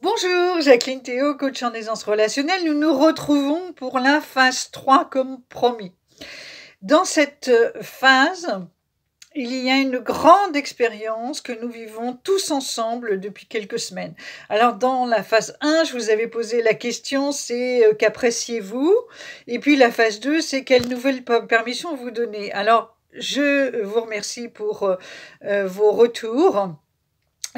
Bonjour, Jacqueline Théo, coach en aisance relationnelle. Nous nous retrouvons pour la phase 3 comme promis. Dans cette phase, il y a une grande expérience que nous vivons tous ensemble depuis quelques semaines. Alors dans la phase 1, je vous avais posé la question, c'est qu'appréciez-vous? Et puis la phase 2, c'est quelle nouvelle permission vous donnez? Alors je vous remercie pour vos retours.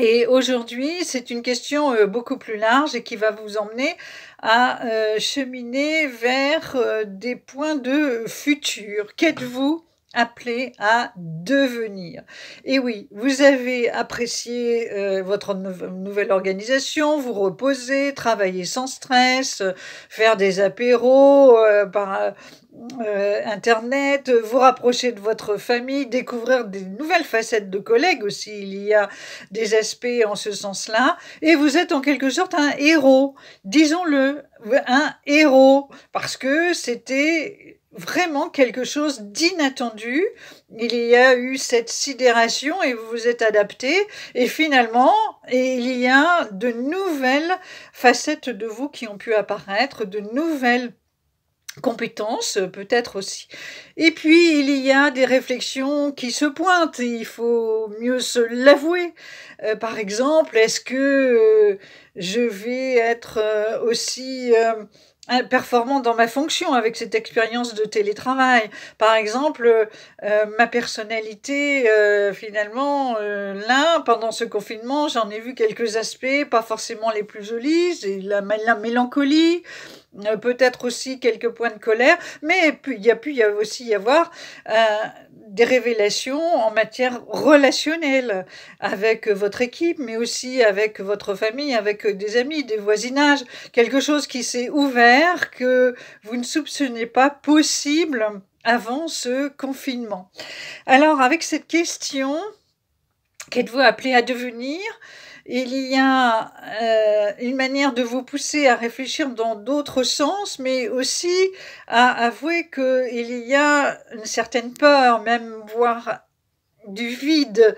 Et aujourd'hui, c'est une question beaucoup plus large et qui va vous emmener à cheminer vers des points de futur. Qu'êtes-vous appelé à devenir? Et oui, vous avez apprécié votre nouvelle organisation, vous reposer, travailler sans stress, faire des apéros par internet, vous rapprocher de votre famille, découvrir des nouvelles facettes de collègues aussi. Il y a des aspects en ce sens-là, et vous êtes en quelque sorte un héros, disons-le, un héros, parce que c'était vraiment quelque chose d'inattendu. Il y a eu cette sidération et vous vous êtes adapté, et finalement, il y a de nouvelles facettes de vous qui ont pu apparaître, de nouvelles compétences peut-être aussi. Et puis il y a des réflexions qui se pointent, et il faut mieux se l'avouer. Par exemple, est-ce que je vais être aussi performant dans ma fonction avec cette expérience de télétravail? Par exemple, ma personnalité, finalement, là, pendant ce confinement, j'en ai vu quelques aspects, pas forcément les plus jolis, c'est la mélancolie, peut-être aussi quelques points de colère, mais il y a aussi y avoir des révélations en matière relationnelle avec votre équipe, mais aussi avec votre famille, avec des amis, des voisinages, quelque chose qui s'est ouvert que vous ne soupçonnez pas possible avant ce confinement. Alors, avec cette question, qu'êtes-vous appelé à devenir? Il y a une manière de vous pousser à réfléchir dans d'autres sens, mais aussi à avouer qu'il y a une certaine peur, même voire du vide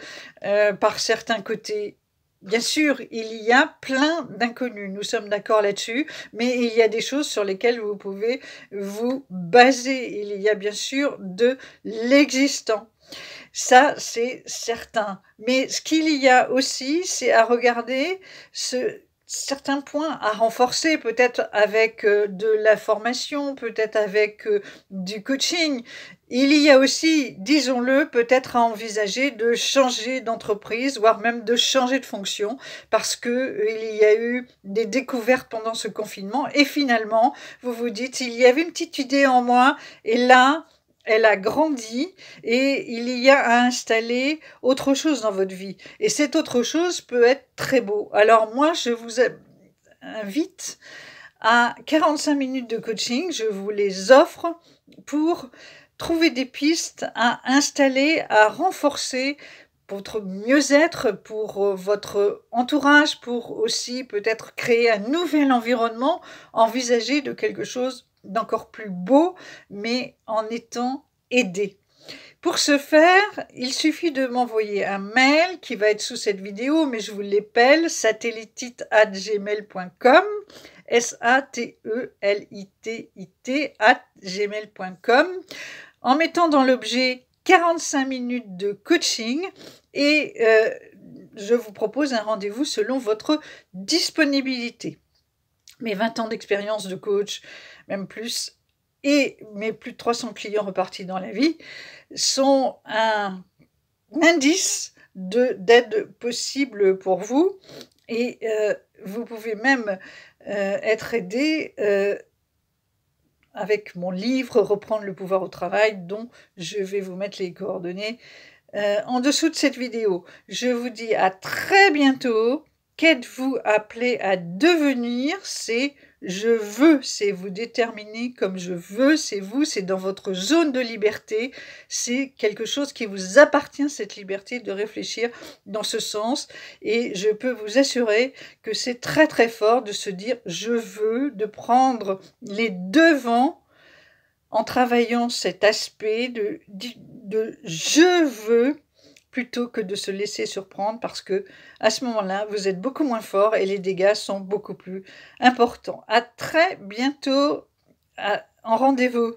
par certains côtés. Bien sûr, il y a plein d'inconnus, nous sommes d'accord là-dessus, mais il y a des choses sur lesquelles vous pouvez vous baser. Il y a bien sûr de l'existant. Ça, c'est certain. Mais ce qu'il y a aussi, c'est à regarder certains points à renforcer, peut-être avec de la formation, peut-être avec du coaching. Il y a aussi, disons-le, peut-être à envisager de changer d'entreprise, voire même de changer de fonction, parce que il y a eu des découvertes pendant ce confinement, et finalement, vous vous dites, il y avait une petite idée en moi, et là, elle a grandi, et il y a à installer autre chose dans votre vie. Et cette autre chose peut être très beau. Alors moi, je vous invite à 45 minutes de coaching. Je vous les offre pour trouver des pistes à installer, à renforcer pour votre mieux-être, pour votre entourage, pour aussi peut-être créer un nouvel environnement, envisager de quelque chose d'encore plus beau, mais en étant aidé. Pour ce faire, il suffit de m'envoyer un mail qui va être sous cette vidéo, mais je vous l'épelle, satellitite@gmail.com, satellite@gmail.com, en mettant dans l'objet 45 minutes de coaching, et je vous propose un rendez-vous selon votre disponibilité. Mes 20 ans d'expérience de coach, même plus, et mes plus de 300 clients repartis dans la vie, sont un indice d'aide possible pour vous, et vous pouvez même être aidé avec mon livre Reprendre le pouvoir au travail, dont je vais vous mettre les coordonnées en dessous de cette vidéo. Je vous dis à très bientôt. Qu'êtes-vous appelé à devenir? C'est je veux, c'est vous déterminer comme je veux, c'est vous, c'est dans votre zone de liberté, c'est quelque chose qui vous appartient, cette liberté de réfléchir dans ce sens, et je peux vous assurer que c'est très très fort de se dire je veux, de prendre les devants en travaillant cet aspect de je veux, plutôt que de se laisser surprendre parce que à ce moment-là, vous êtes beaucoup moins fort et les dégâts sont beaucoup plus importants. À très bientôt, en rendez-vous.